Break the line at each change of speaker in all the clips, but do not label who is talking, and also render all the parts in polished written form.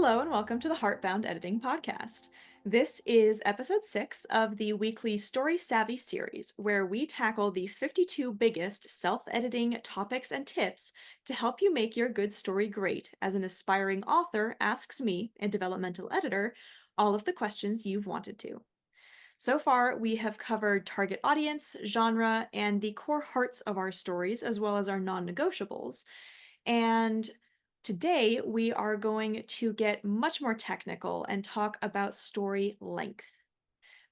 Hello and welcome to the Hart Bound Editing Podcast. This is episode 6 of the weekly Story Savvy series, where we tackle the 52 biggest self editing topics and tips to help you make your good story great as an aspiring author asks me, a developmental editor, all of the questions you've wanted to. So far, we have covered target audience, genre, and the core hearts of our stories, as well as our non negotiables. And today we are going to get much more technical and talk about story length.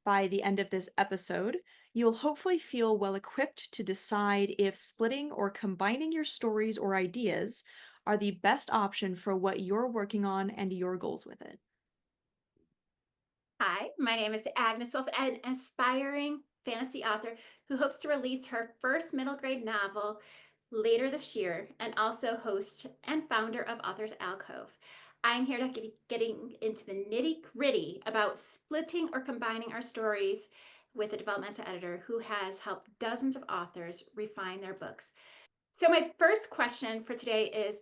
By the end of this episode, you'll hopefully feel well equipped to decide if splitting or combining your stories or ideas are the best option for what you're working on and your goals with it.
Hi, my name is Agnes Wolf, an aspiring fantasy author who hopes to release her first middle grade novel later this year and also host and founder of Authors Alcove. I'm here to be getting into the nitty gritty about splitting or combining our stories with a developmental editor who has helped dozens of authors refine their books. So, my first question for today is,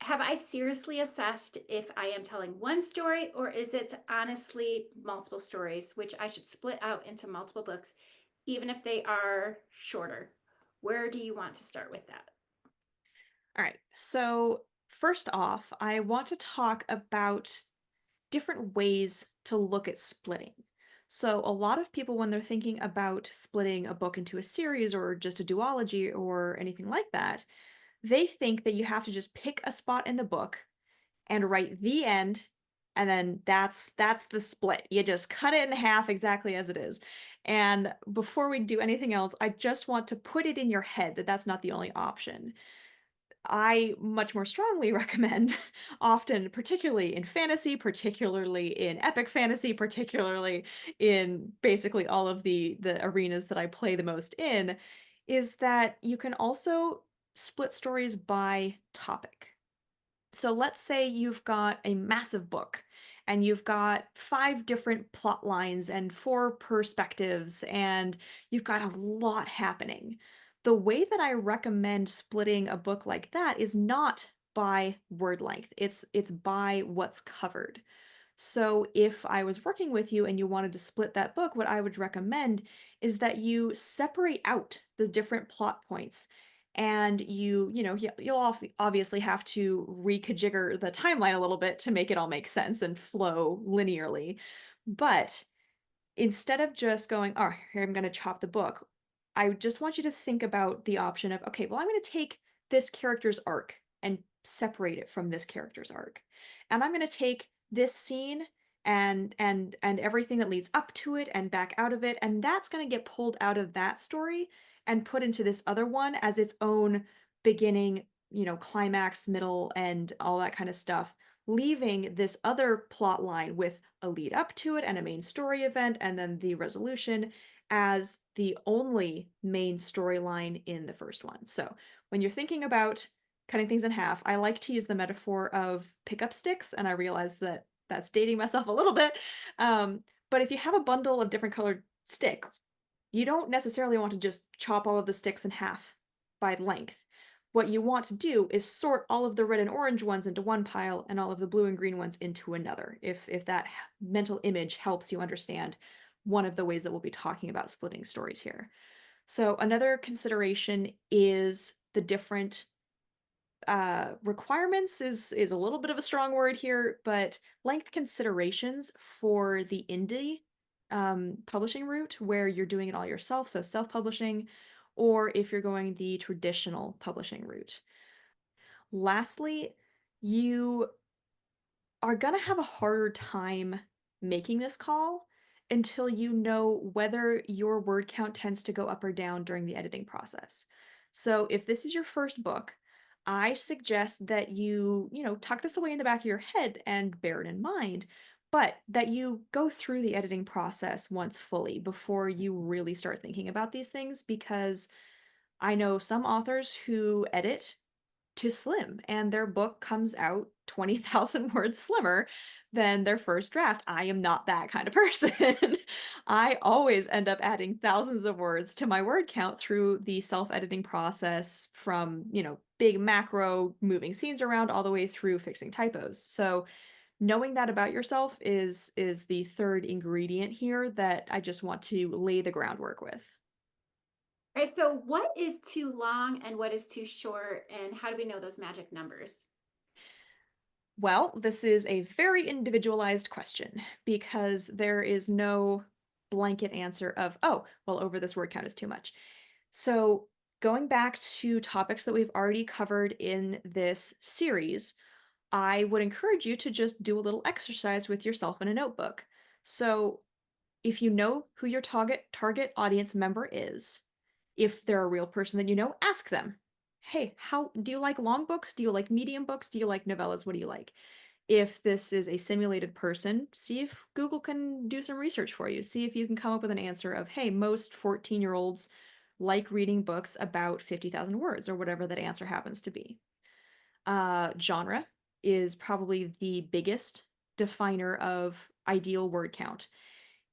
have I seriously assessed if I am telling one story or is it honestly multiple stories, which I should split out into multiple books, even if they are shorter? Where do you want to start with that?
All right, so first off, I want to talk about different ways to look at splitting. So, a lot of people, when they're thinking about splitting a book into a series or just a duology or anything like that, they think that you have to just pick a spot in the book and write the end, and then that's the split. You just cut it in half exactly as it is. And before we do anything else, I just want to put it in your head that that's not the only option. I much more strongly recommend, often, particularly in fantasy, particularly in epic fantasy, particularly in basically all of the arenas that I play the most in, is that you can also split stories by topic. So let's say you've got a massive book and you've got 5 different plot lines and 4 perspectives, and you've got a lot happening. The way that I recommend splitting a book like that is not by word length. It's by what's covered. So if I was working with you and you wanted to split that book, what I would recommend is that you separate out the different plot points, and you'll obviously have to rekajigger the timeline a little bit to make it all make sense and flow linearly. But instead of just going, "Oh, here I'm gonna chop the book," I just want you to think about the option of, "Okay, well, I'm gonna take this character's arc and separate it from this character's arc. And I'm gonna take this scene and everything that leads up to it and back out of it, and that's gonna get pulled out of that story and put into this other one as its own beginning, climax, middle, and all that kind of stuff, leaving this other plot line with a lead up to it and a main story event and then the resolution as the only main storyline in the first one." So, when you're thinking about cutting things in half, I like to use the metaphor of pickup sticks, and I realize that that's dating myself a little bit. But if you have a bundle of different colored sticks, you don't necessarily want to just chop all of the sticks in half by length. What you want to do is sort all of the red and orange ones into one pile and all of the blue and green ones into another, if that mental image helps you understand one of the ways that we'll be talking about splitting stories here. So another consideration is the different requirements is a little bit of a strong word here, but length considerations for the indie publishing route where you're doing it all yourself, so self-publishing, or if you're going the traditional publishing route. Lastly, you are going to have a harder time making this call until you know whether your word count tends to go up or down during the editing process. So if this is your first book, I suggest that you tuck this away in the back of your head and bear it in mind, but that you go through the editing process once fully before you really start thinking about these things, because I know some authors who edit to slim and their book comes out 20,000 words slimmer than their first draft. I am not that kind of person. I always end up adding thousands of words to my word count through the self-editing process, from, big macro moving scenes around all the way through fixing typos. So knowing that about yourself is the third ingredient here that I just want to lay the groundwork with.
All right, so what is too long and what is too short, and how do we know those magic numbers?
Well, this is a very individualized question because there is no blanket answer of, oh, well, over this word count is too much. So, going back to topics that we've already covered in this series, I would encourage you to just do a little exercise with yourself in a notebook. So, if you know who your target audience member is, if they're a real person that you know, ask them, "Hey, how do you like long books? Do you like medium books? Do you like novellas? What do you like?" If this is a simulated person, see if Google can do some research for you. See if you can come up with an answer of, "Hey, most 14-year-olds like reading books about 50,000 words," or whatever that answer happens to be. Genre is probably the biggest definer of ideal word count,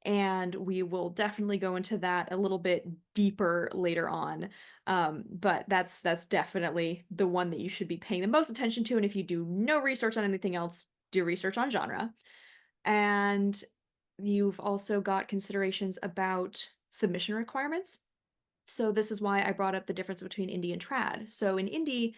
and we will definitely go into that a little bit deeper later on. But that's definitely the one that you should be paying the most attention to. And if you do no research on anything else, do research on genre. And you've also got considerations about submission requirements. So this is why I brought up the difference between indie and trad. So in indie,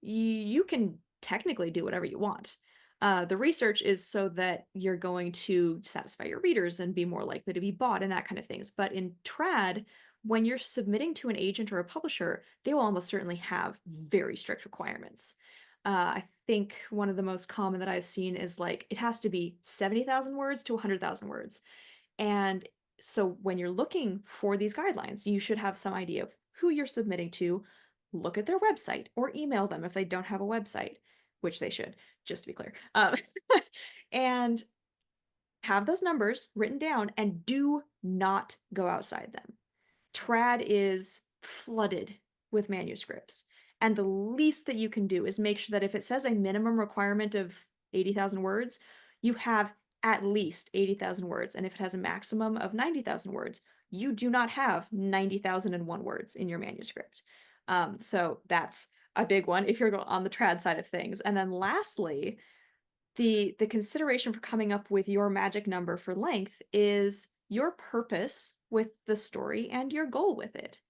you can technically do whatever you want. The research is so that you're going to satisfy your readers and be more likely to be bought and that kind of things. But in trad, when you're submitting to an agent or a publisher, they will almost certainly have very strict requirements. I think one of the most common that I've seen is like it has to be 70,000 words to 100,000 words. And so when you're looking for these guidelines, you should have some idea of who you're submitting to, look at their website or email them if they don't have a website, which they should, just to be clear. And have those numbers written down and do not go outside them. Trad is flooded with manuscripts. And the least that you can do is make sure that if it says a minimum requirement of 80,000 words, you have at least 80,000 words. And if it has a maximum of 90,000 words, you do not have 90,001 words in your manuscript. So that's a big one if you're on the trad side of things. And then lastly, the consideration for coming up with your magic number for length is your purpose with the story and your goal with it.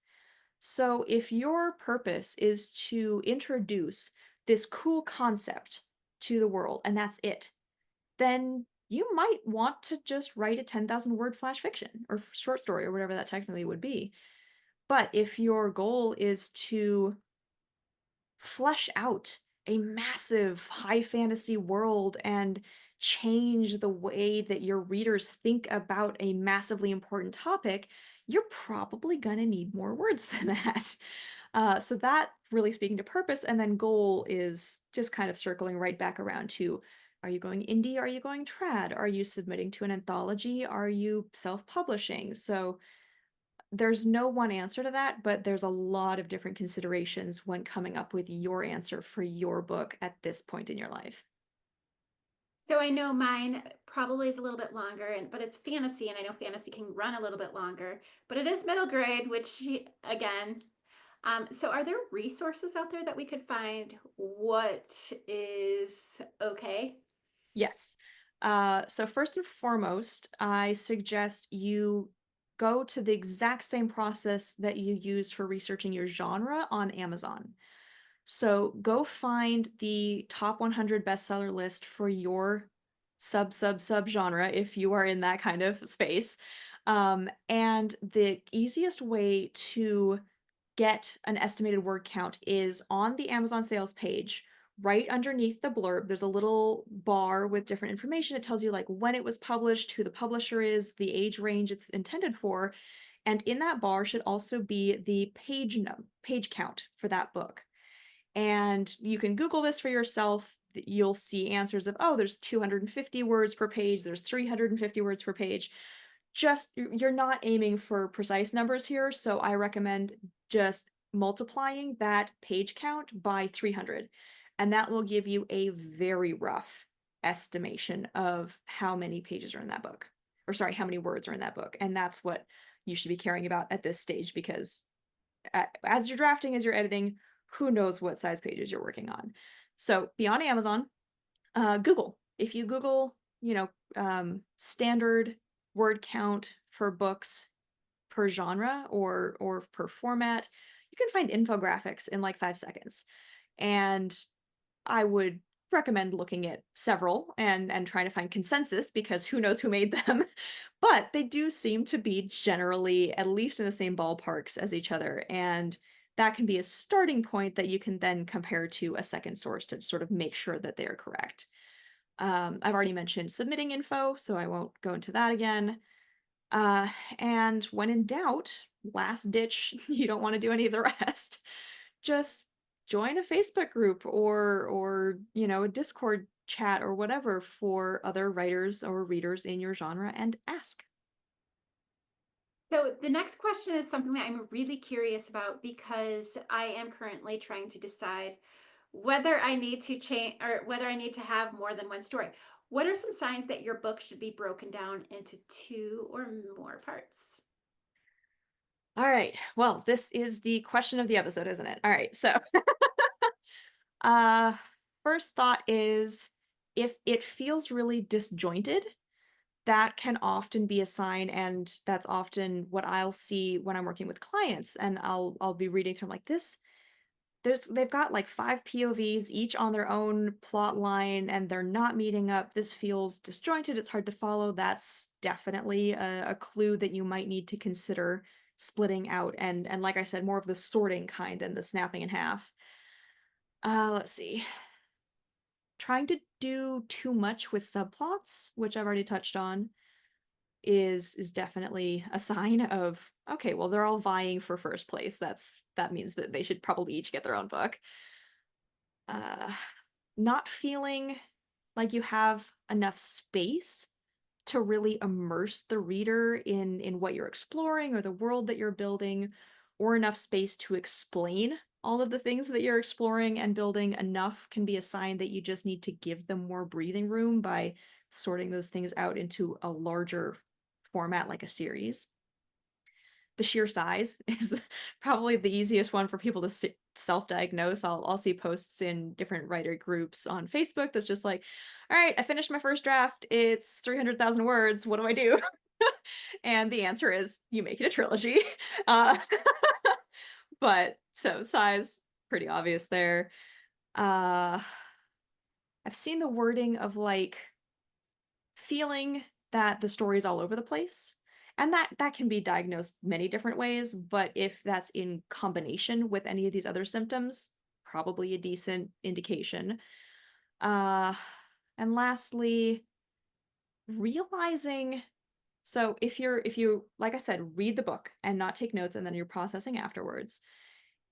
So if your purpose is to introduce this cool concept to the world and that's it, then you might want to just write a 10,000 word flash fiction or short story or whatever that technically would be. But if your goal is to flesh out a massive high fantasy world and change the way that your readers think about a massively important topic, you're probably going to need more words than that. So that really speaking to purpose, and then goal is just kind of circling right back around to, are you going indie? Are you going trad? Are you submitting to an anthology? Are you self-publishing? So there's no one answer to that, but there's a lot of different considerations when coming up with your answer for your book at this point in your life.
So I know mine probably is a little bit longer, but it's fantasy, and I know fantasy can run a little bit longer, but it is middle grade, which again, so are there resources out there that we could find what is okay?
Yes. So first and foremost, I suggest you go to the exact same process that you use for researching your genre on Amazon. So go find the top 100 bestseller list for your sub genre if you are in that kind of space. And the easiest way to get an estimated word count is on the Amazon sales page. Right underneath the blurb, there's a little bar with different information. It tells you like when it was published, who the publisher is, the age range it's intended for, and in that bar should also be the page count for that book. And you can Google this for yourself. You'll see answers of, oh, there's 250 words per page, there's 350 words per page. Just you're not aiming for precise numbers here, so I recommend just multiplying that page count by 300, and that will give you a very rough estimation of how many pages are in that book. Or sorry, how many words are in that book. And that's what you should be caring about at this stage because as you're drafting, as you're editing, who knows what size pages you're working on. So be on Amazon, Google. If you Google, standard word count for books per genre or per format, you can find infographics in like 5 seconds. And I would recommend looking at several and trying to find consensus because who knows who made them. But they do seem to be generally at least in the same ballparks as each other. And that can be a starting point that you can then compare to a second source to sort of make sure that they are correct. I've already mentioned submitting info, so I won't go into that again. Uh, and when in doubt, last ditch, you don't want to do any of the rest. Just join a Facebook group or a Discord chat or whatever for other writers or readers in your genre and ask.
So the next question is something that I'm really curious about because I am currently trying to decide whether I need to change or whether I need to have more than one story. What are some signs that your book should be broken down into two or more parts?
All right. Well, this is the question of the episode, isn't it? All right. So, uh first thought is if it feels really disjointed, that can often be a sign, and that's often what I'll see when I'm working with clients, and I'll be reading through like this. They've got like 5 POVs, each on their own plot line, and they're not meeting up. This feels disjointed. It's hard to follow. That's definitely a clue that you might need to consider splitting out, and like I said, more of the sorting kind than the snapping in half. Let's see. Trying to do too much with subplots, which I've already touched on, is definitely a sign of, okay, well, they're all vying for first place. That means that they should probably each get their own book. Uh, Not feeling like you have enough space to really immerse the reader in what you're exploring or the world that you're building, or enough space to explain all of the things that you're exploring and building. Enough can be a sign that you just need to give them more breathing room by sorting those things out into a larger format like a series. The sheer size is probably the easiest one for people to self-diagnose. I'll see posts in different writer groups on Facebook that's just like, "All right, I finished my first draft. It's 300,000 words. What do I do?" And the answer is you make it a trilogy. Uh, but so size, pretty obvious there. Uh, I've seen the wording of like feeling that the story's all over the place. And that can be diagnosed many different ways, but if that's in combination with any of these other symptoms, probably a decent indication. Uh and lastly, realizing, so if you like I said, read the book and not take notes and then you're processing afterwards,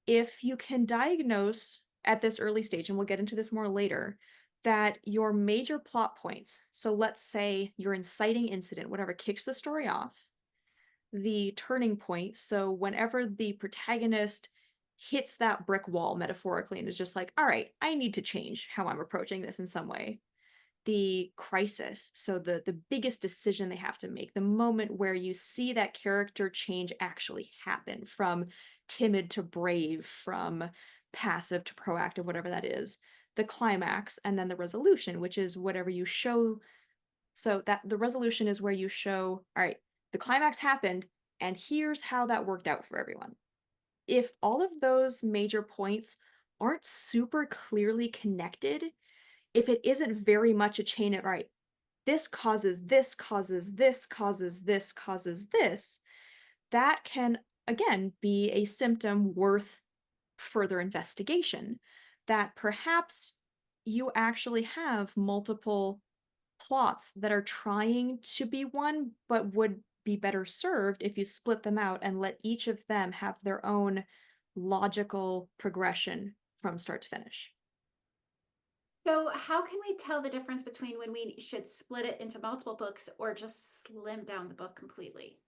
if you can diagnose at this early stage, and we'll get into this more later, that your major plot points, so let's say your inciting incident, whatever kicks the story off, the turning point, so whenever the protagonist hits that brick wall metaphorically and is just like, all right, I need to change how I'm approaching this in some way, the crisis, so the biggest decision they have to make, the moment where you see that character change actually happen from timid to brave, from passive to proactive, whatever that is, the climax, and then the resolution, which is whatever you show. So that the resolution is where you show, all right, the climax happened and here's how that worked out for everyone. If all of those major points aren't super clearly connected, if it isn't very much a chain of, right, this causes this, causes this, causes this, causes this, that can again be a symptom worth further investigation. That perhaps you actually have multiple plots that are trying to be one, but would be better served if you split them out and let each of them have their own logical progression from start to finish.
So, how can we tell the difference between when we should split it into multiple books or just slim down the book completely?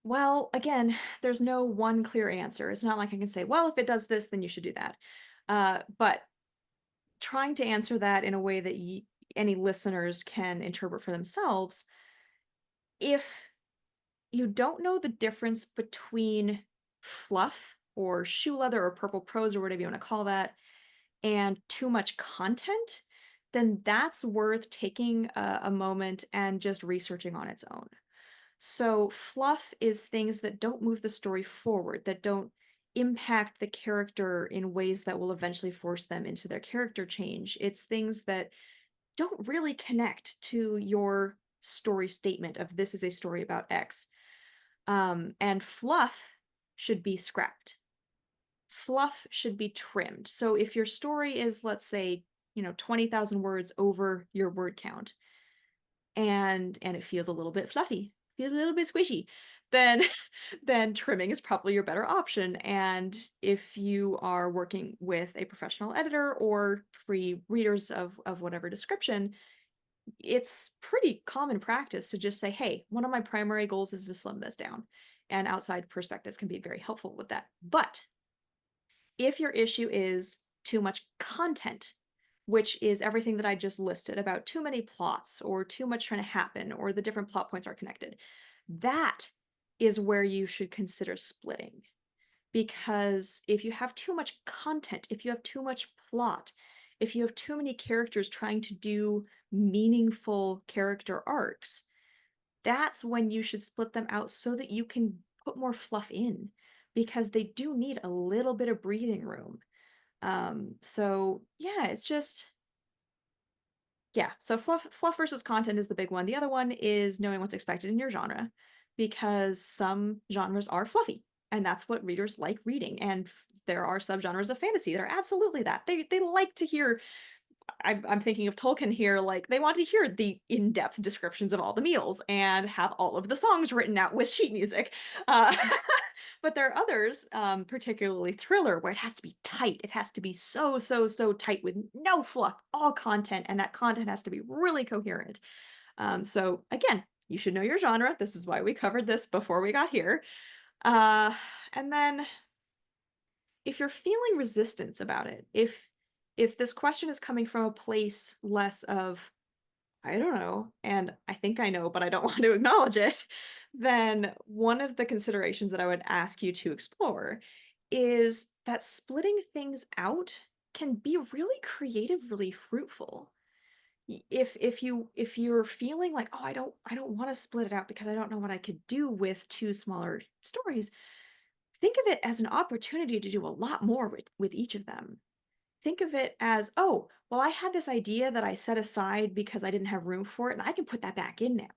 Well, again, there's no one clear answer. It's not like I can say, well, if it does this, then you should do that. But trying to answer that in a way that any listeners can interpret for themselves, if you don't know the difference between fluff or shoe leather or purple prose or whatever you want to call that, and too much content, then that's worth taking a moment and just researching on its own. So, fluff is things that don't move the story forward, that don't impact the character in ways that will eventually force them into their character change. It's things that don't really connect to your story statement of this is a story about X. And fluff should be scrapped. Fluff should be trimmed. So if your story is, let's say, 20,000 words over your word count, and it feels a little bit fluffy, feels a little bit squishy, then then trimming is probably your better option. And if you are working with a professional editor or free readers of whatever description, it's pretty common practice to just say, hey, one of my primary goals is to slim this down. And outside perspectives can be very helpful with that. But if your issue is too much content, which is everything that I just listed about too many plots or too much trying to happen or the different plot points are connected, that is where you should consider splitting. Because if you have too much content, if you have too much plot, if you have too many characters trying to do meaningful character arcs, that's when you should split them out so that you can put more fluff in because they do need a little bit of breathing room. So yeah, it's just yeah. So fluff versus content is the big one. The other one is knowing what's expected in your genre because some genres are fluffy and that's what readers like reading. And there are subgenres of fantasy that are absolutely that. They like to hear I'm thinking of Tolkien here, like, they want to hear the in-depth descriptions of all the meals and have all of the songs written out with sheet music. Uh, but there are others, particularly thriller, where it has to be tight. It has to be so, so, so tight with no fluff, all content, and that content has to be really coherent. So again, you should know your genre. This is why we covered this before we got here. Uh, and then if you're feeling resistance about it, if this question is coming from a place less of I don't know, and I think I know, but I don't want to acknowledge it, then one of the considerations that I would ask you to explore is that splitting things out can be really creative, really fruitful. If you're feeling like, oh, I don't want to split it out because I don't know what I could do with two smaller stories, think of it as an opportunity to do a lot more with each of them. Think of it as, oh, well, I had this idea that I set aside because I didn't have room for it, and I can put that back in now.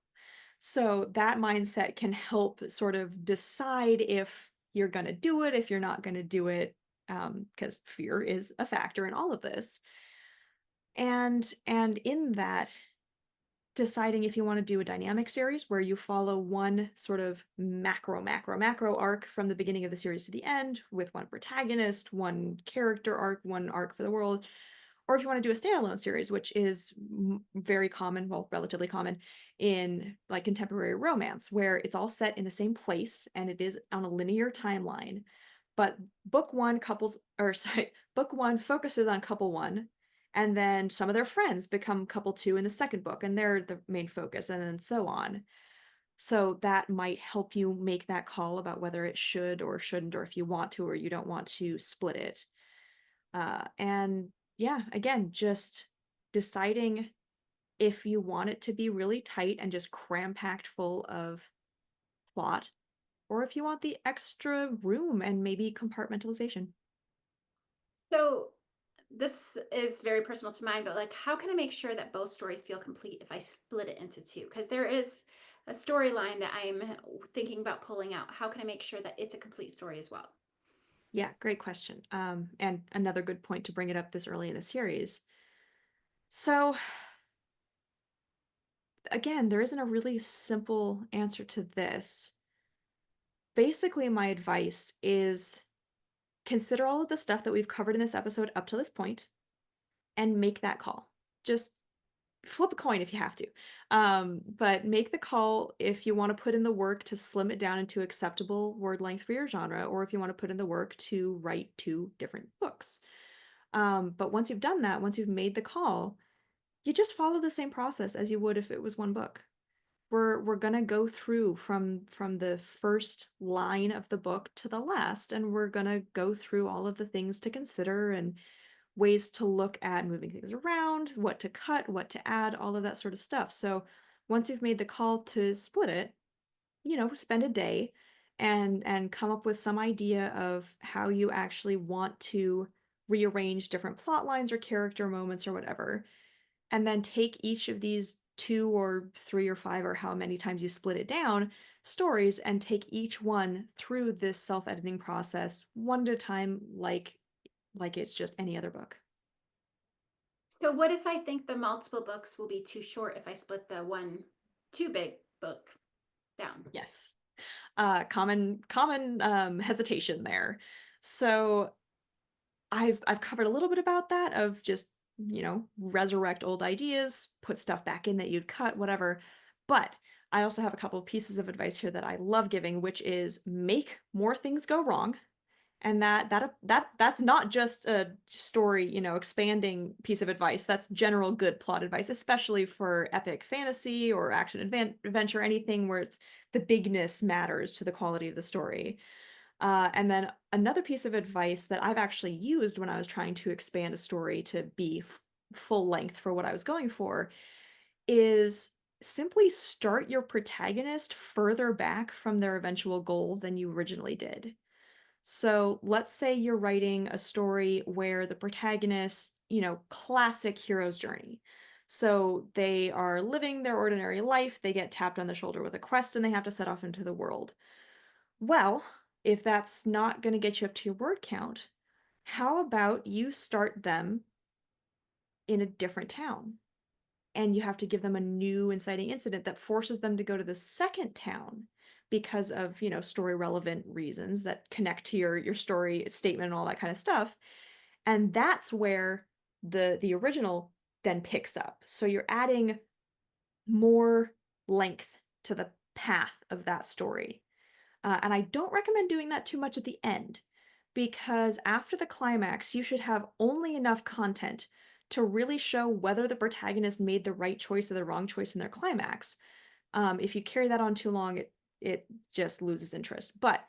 So that mindset can help sort of decide if you're going to do it, if you're not going to do it, because fear is a factor in all of this. And in that, deciding if you want to do a dynamic series where you follow one sort of macro arc from the beginning of the series to the end with one protagonist, one character arc, one arc for the world, or if you want to do a standalone series, which is very common, well, relatively common in like contemporary romance, where it's all set in the same place and it is on a linear timeline. But book one couples, or sorry, book one focuses on couple one, and then some of their friends become couple two in the second book, and they're the main focus, and then so on. So that might help you make that call about whether it should or shouldn't, or if you want to or you don't want to split it. And yeah, again, just deciding if you want it to be really tight and just cram packed full of plot, or if you want the extra room and maybe compartmentalization.
So this is very personal to mine, but like, how can I make sure that both stories feel complete if I split it into two? Because there is a storyline that I'm thinking about pulling out. How can I make sure that it's a complete story as well?
Yeah, great question. And another good point to bring it up this early in the series. So, again, there isn't a really simple answer to this. Basically, my advice is consider all of the stuff that we've covered in this episode up to this point and make that call. Just flip a coin if you have to. But make the call if you want to put in the work to slim it down into acceptable word length for your genre, or if you want to put in the work to write two different books. But once you've done that, once you've made the call, you just follow the same process as you would if it was one book. We're gonna go through from the first line of the book to the last, and we're gonna go through all of the things to consider and ways to look at moving things around, what to cut, what to add, all of that sort of stuff. So once you've made the call to split it, spend a day and come up with some idea of how you actually want to rearrange different plot lines or character moments or whatever. And then take each of these two or three or five or how many times you split it down stories and take each one through this self-editing process one at a time like it's just any other book.
So what if I think the multiple books will be too short if I split the one too big book down?
Yes. Common hesitation there. So I've covered a little bit about that of just, resurrect old ideas, put stuff back in that you'd cut, whatever. But I also have a couple of pieces of advice here that I love giving, which is make more things go wrong. And that's not just a story, expanding piece of advice. That's general good plot advice, especially for epic fantasy or action adventure, anything where it's the bigness matters to the quality of the story. And then another piece of advice that I've actually used when I was trying to expand a story to be full length for what I was going for is simply start your protagonist further back from their eventual goal than you originally did. So let's say you're writing a story where the protagonist, classic hero's journey. So they are living their ordinary life, they get tapped on the shoulder with a quest, and they have to set off into the world. Well, if that's not going to get you up to your word count, how about you start them in a different town? And you have to give them a new inciting incident that forces them to go to the second town because of, story relevant reasons that connect to your story statement and all that kind of stuff. And that's where the original then picks up. So you're adding more length to the path of that story. And I don't recommend doing that too much at the end because after the climax, you should have only enough content to really show whether the protagonist made the right choice or the wrong choice in their climax. If you carry that on too long, it just loses interest. But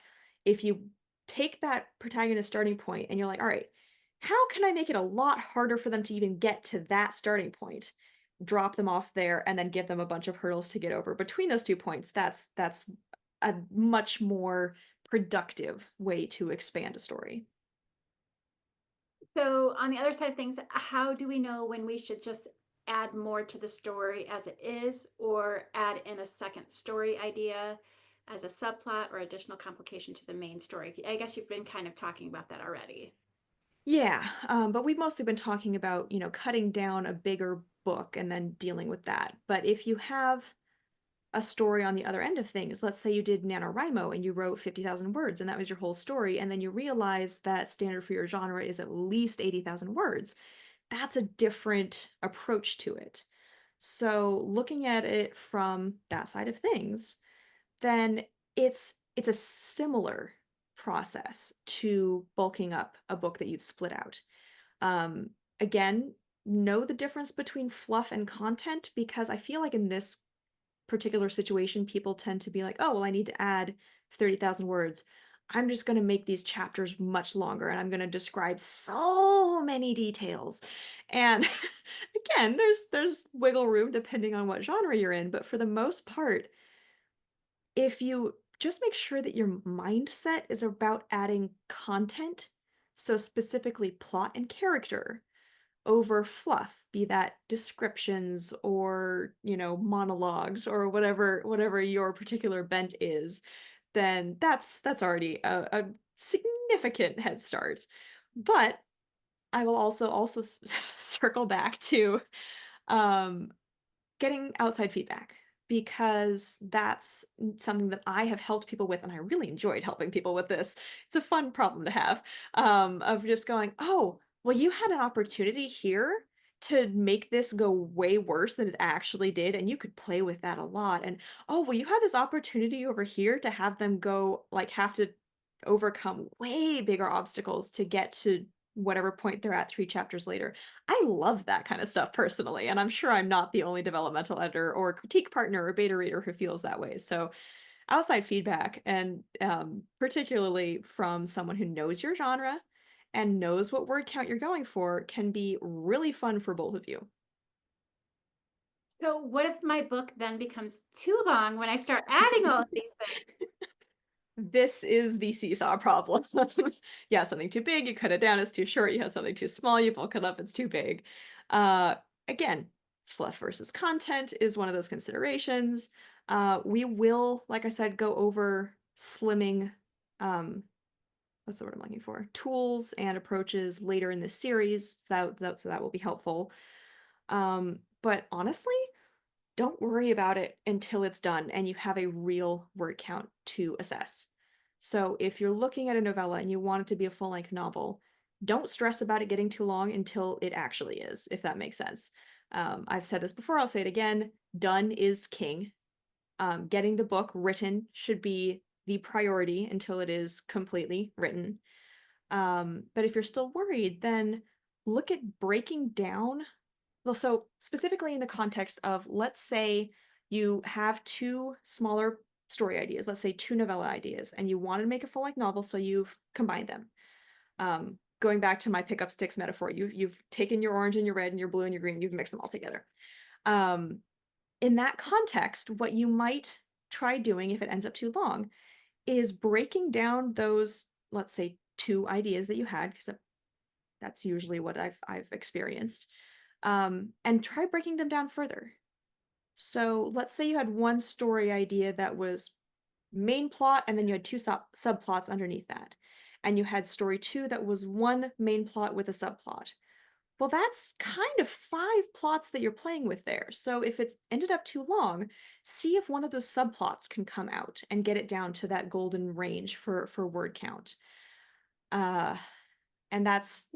if you take that protagonist starting point and you're like, all right, how can I make it a lot harder for them to even get to that starting point? Drop them off there and then give them a bunch of hurdles to get over. Between those 2 points, that's a much more productive way to expand a story.
So on the other side of things, how do we know when we should just add more to the story as it is or add in a second story idea as a subplot or additional complication to the main story? I guess you've been kind of talking about that already.
Yeah, but we've mostly been talking about, cutting down a bigger book and then dealing with that. But if you have a story on the other end of things, let's say you did NaNoWriMo and you wrote 50,000 words and that was your whole story, and then you realize that standard for your genre is at least 80,000 words, that's a different approach to it. So looking at it from that side of things, then it's a similar process to bulking up a book that you've split out. Um, Again, know the difference between fluff and content because I feel like in this particular situation, people tend to be like, oh, well, I need to add 30,000 words. I'm just going to make these chapters much longer and I'm going to describe so many details. And again, there's wiggle room depending on what genre you're in, but for the most part, if you just make sure that your mindset is about adding content, so specifically plot and character, over fluff, be that descriptions or, monologues or whatever your particular bent is, then that's already a significant head start. But I will also circle back to um getting outside feedback because that's something that I have helped people with, and I really enjoyed helping people with this. It's a fun problem to have, of just going, "Oh, well, you had an opportunity here to make this go way worse than it actually did, and you could play with that a lot." And, "Oh, well, you had this opportunity over here to have them go like, have to overcome way bigger obstacles to get to whatever point they're at 3 chapters later." I love that kind of stuff personally, and I'm sure I'm not the only developmental editor or critique partner or beta reader who feels that way. So, outside feedback and particularly from someone who knows your genre and knows what word count you're going for can be really fun for both of you.
So, what if my book then becomes too long when I start adding all of these things?
This is the seesaw problem. You have something too big, you cut it down, it's too short. You have something too small, you bulk it up, it's too big. Uh, Again, fluff versus content is one of those considerations. We will, like I said, go over slimming, um, what's the word I'm looking for? Tools and approaches later in this series. So that will be helpful. But honestly, don't worry about it until it's done and you have a real word count to assess. So if you're looking at a novella and you want it to be a full-length novel, don't stress about it getting too long until it actually is, if that makes sense. I've said this before, I'll say it again. Done is king. Getting the book written should be the priority until it is completely written. But if you're still worried, then look at breaking down. Well, so specifically in the context of, let's say you have two smaller story ideas, let's say two novella ideas, and you want to make a full length novel, so you've combined them. Going back to my pick up sticks metaphor, you've taken your orange and your red and your blue and your green, you've mixed them all together. Um, in that context, what you might try doing if it ends up too long is breaking down those, let's say, two ideas that you had, because that's usually what I've experienced, and try breaking them down further. So let's say you had one story idea that was main plot, and then you had two subplots underneath that. And you had story two that was one main plot with a subplot. Well, that's kind of five plots that you're playing with there. So if it's ended up too long, see if one of those subplots can come out and get it down to that golden range for word count. Uh, and that's,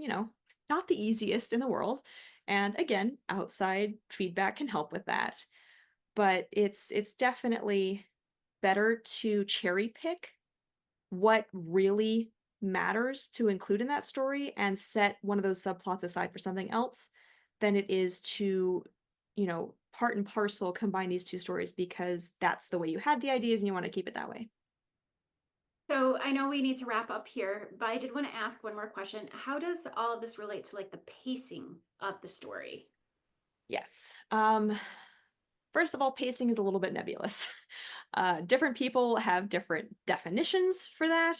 not the easiest in the world. And again, outside feedback can help with that. But it's definitely better to cherry pick what really matters to include in that story and set one of those subplots aside for something else than it is to, part and parcel combine these two stories because that's the way you had the ideas and you want to keep it that way.
So, I know we need to wrap up here, but I did want to ask one more question. How does all of this relate to like the pacing of the story?
Yes. First of all, pacing is a little bit nebulous. Different people have different definitions for that,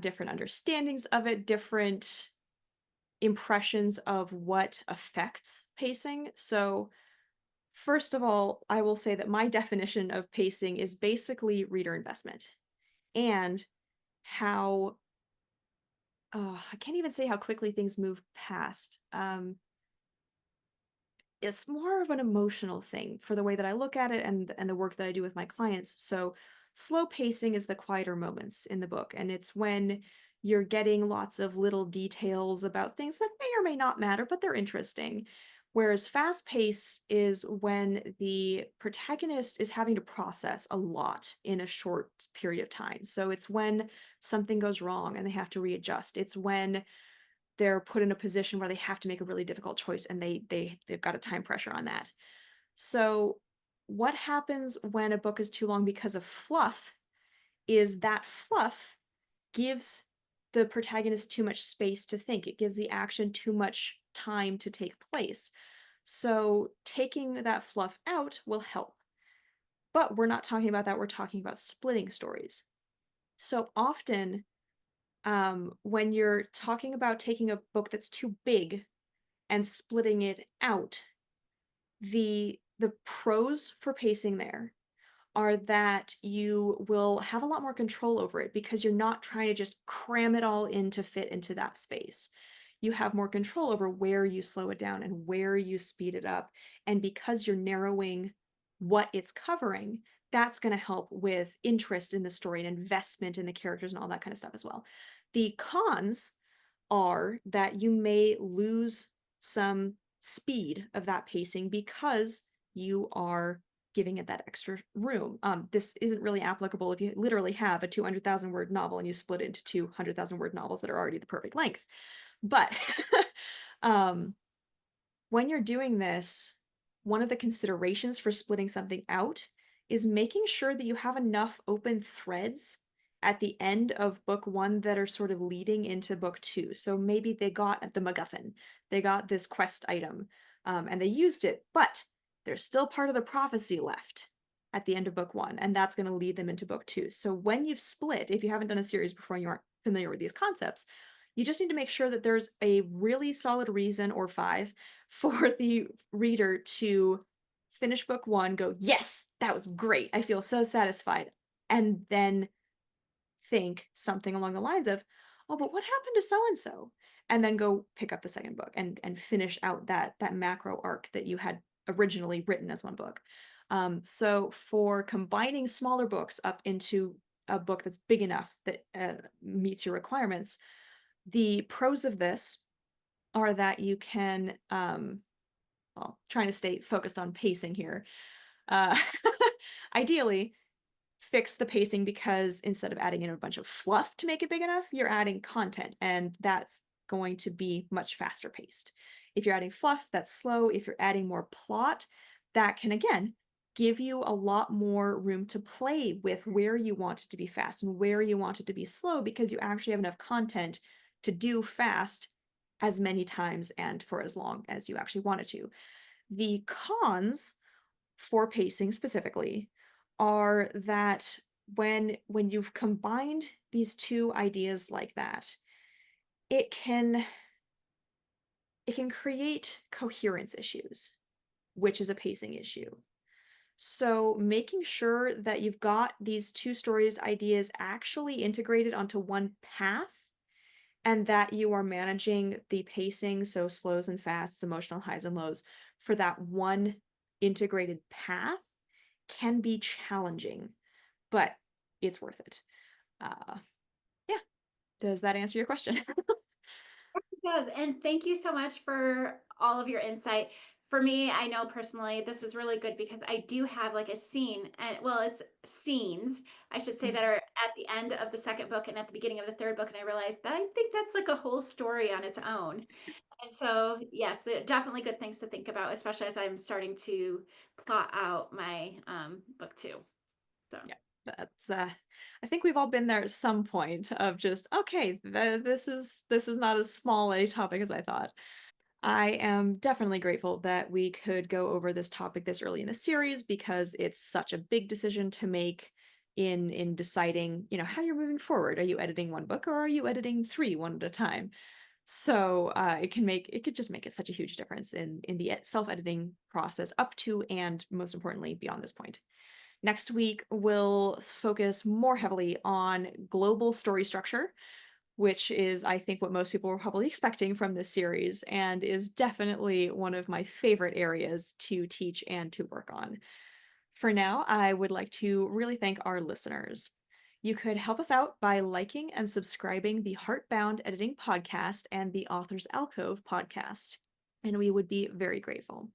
different understandings of it, different impressions of what affects pacing. So, first of all, I will say that my definition of pacing is basically reader investment and how, I can't even say how quickly things move past. It's more of an emotional thing for the way that I look at it and the work that I do with my clients. So slow pacing is the quieter moments in the book, and it's when you're getting lots of little details about things that may or may not matter, but they're interesting. Whereas fast pace is when the protagonist is having to process a lot in a short period of time. So it's when something goes wrong and they have to readjust. It's when they're put in a position where they have to make a really difficult choice and they've got a time pressure on that. So what happens when a book is too long because of fluff is that fluff gives the protagonist too much space to think. It gives the action too much time to take place. So taking that fluff out will help. But we're not talking about that. We're talking about splitting stories. So often, when you're talking about taking a book that's too big and splitting it out, the pros for pacing there are that you will have a lot more control over it because you're not trying to just cram it all in to fit into that space. You have more control over where you slow it down and where you speed it up. And because you're narrowing what it's covering, that's going to help with interest in the story and investment in the characters and all that kind of stuff as well. The cons are that you may lose some speed of that pacing because you are giving it that extra room. This isn't really applicable if you literally have a 200,000 word novel and you split it into 200,000 word novels that are already the perfect length. But um, when you're doing this, one of the considerations for splitting something out is making sure that you have enough open threads at the end of book one that are sort of leading into book two. So maybe they got the MacGuffin, they got this quest item, and they used it, but there's still part of the prophecy left at the end of book one, and that's going to lead them into book two. So when you've split, if you haven't done a series before and you aren't familiar with these concepts, you just need to make sure that there's a really solid reason or five for the reader to finish book one, go, yes, that was great. I feel so satisfied. And then think something along the lines of, "Oh, but what happened to so and so?" And then go pick up the second book and finish out that macro arc that you had originally written as one book. So for combining smaller books up into a book that's big enough that meets your requirements, the pros of this are that you can, well, trying to stay focused on pacing here. Uh, ideally, fix the pacing because instead of adding in a bunch of fluff to make it big enough, you're adding content, and that's going to be much faster paced. If you're adding fluff, that's slow. If you're adding more plot, that can again give you a lot more room to play with where you want it to be fast and where you want it to be slow because you actually have enough content to do fast as many times and for as long as you actually wanted to. The cons for pacing specifically are that when you've combined these two ideas like that, it can it can create coherence issues, which is a pacing issue. So making sure that you've got these two stories ideas actually integrated onto one path and that you are managing the pacing, so slows and fasts, emotional highs and lows, for that one integrated path can be challenging, but it's worth it. Uh, yeah. Does that answer your question?
It does. And thank you so much for all of your insight. For me, I know personally this is really good because I do have like a scene, and well, it's scenes, I should say,
Mhm.
that are at the end of the second book and at the beginning of the third book. And I realized that I think that's like a whole story on its own. And so, yes, they're definitely good things to think about, especially as I'm starting to plot out my book two. So,
Yeah. That's I think we've all been there at some point of just, okay, this is not as small a topic as I thought. I am definitely grateful that we could go over this topic this early in the series because it's such a big decision to make in deciding, how you're moving forward. Are you editing one book or are you editing three one at a time? So it could just make it such a huge difference in the self-editing process up to and most importantly beyond this point. Next week we'll focus more heavily on global story structure, which is, I think, what most people were probably expecting from this series, and is definitely one of my favorite areas to teach and to work on. For now, I would like to really thank our listeners. You could help us out by liking and subscribing the Hart Bound Editing Podcast and the Authors Alcove podcast, and we would be very grateful.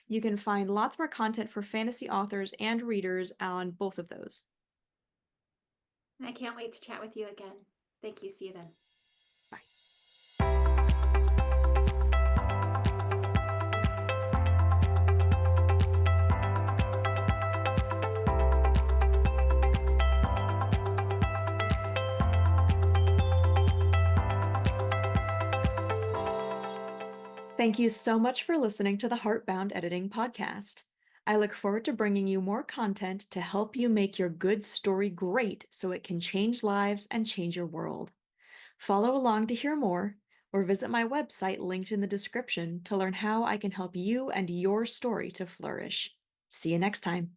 You can find lots more content for fantasy authors and readers on both of those.
and I can't wait to chat with you again. Thank you. See you then.
Bye. Thank you so much for listening to the Heartbound Editing Podcast. I look forward to bringing you more content to help you make your good story great so it can change lives and change your world. Follow along to hear more, or visit my website linked in the description to learn how I can help you and your story to flourish. See you next time.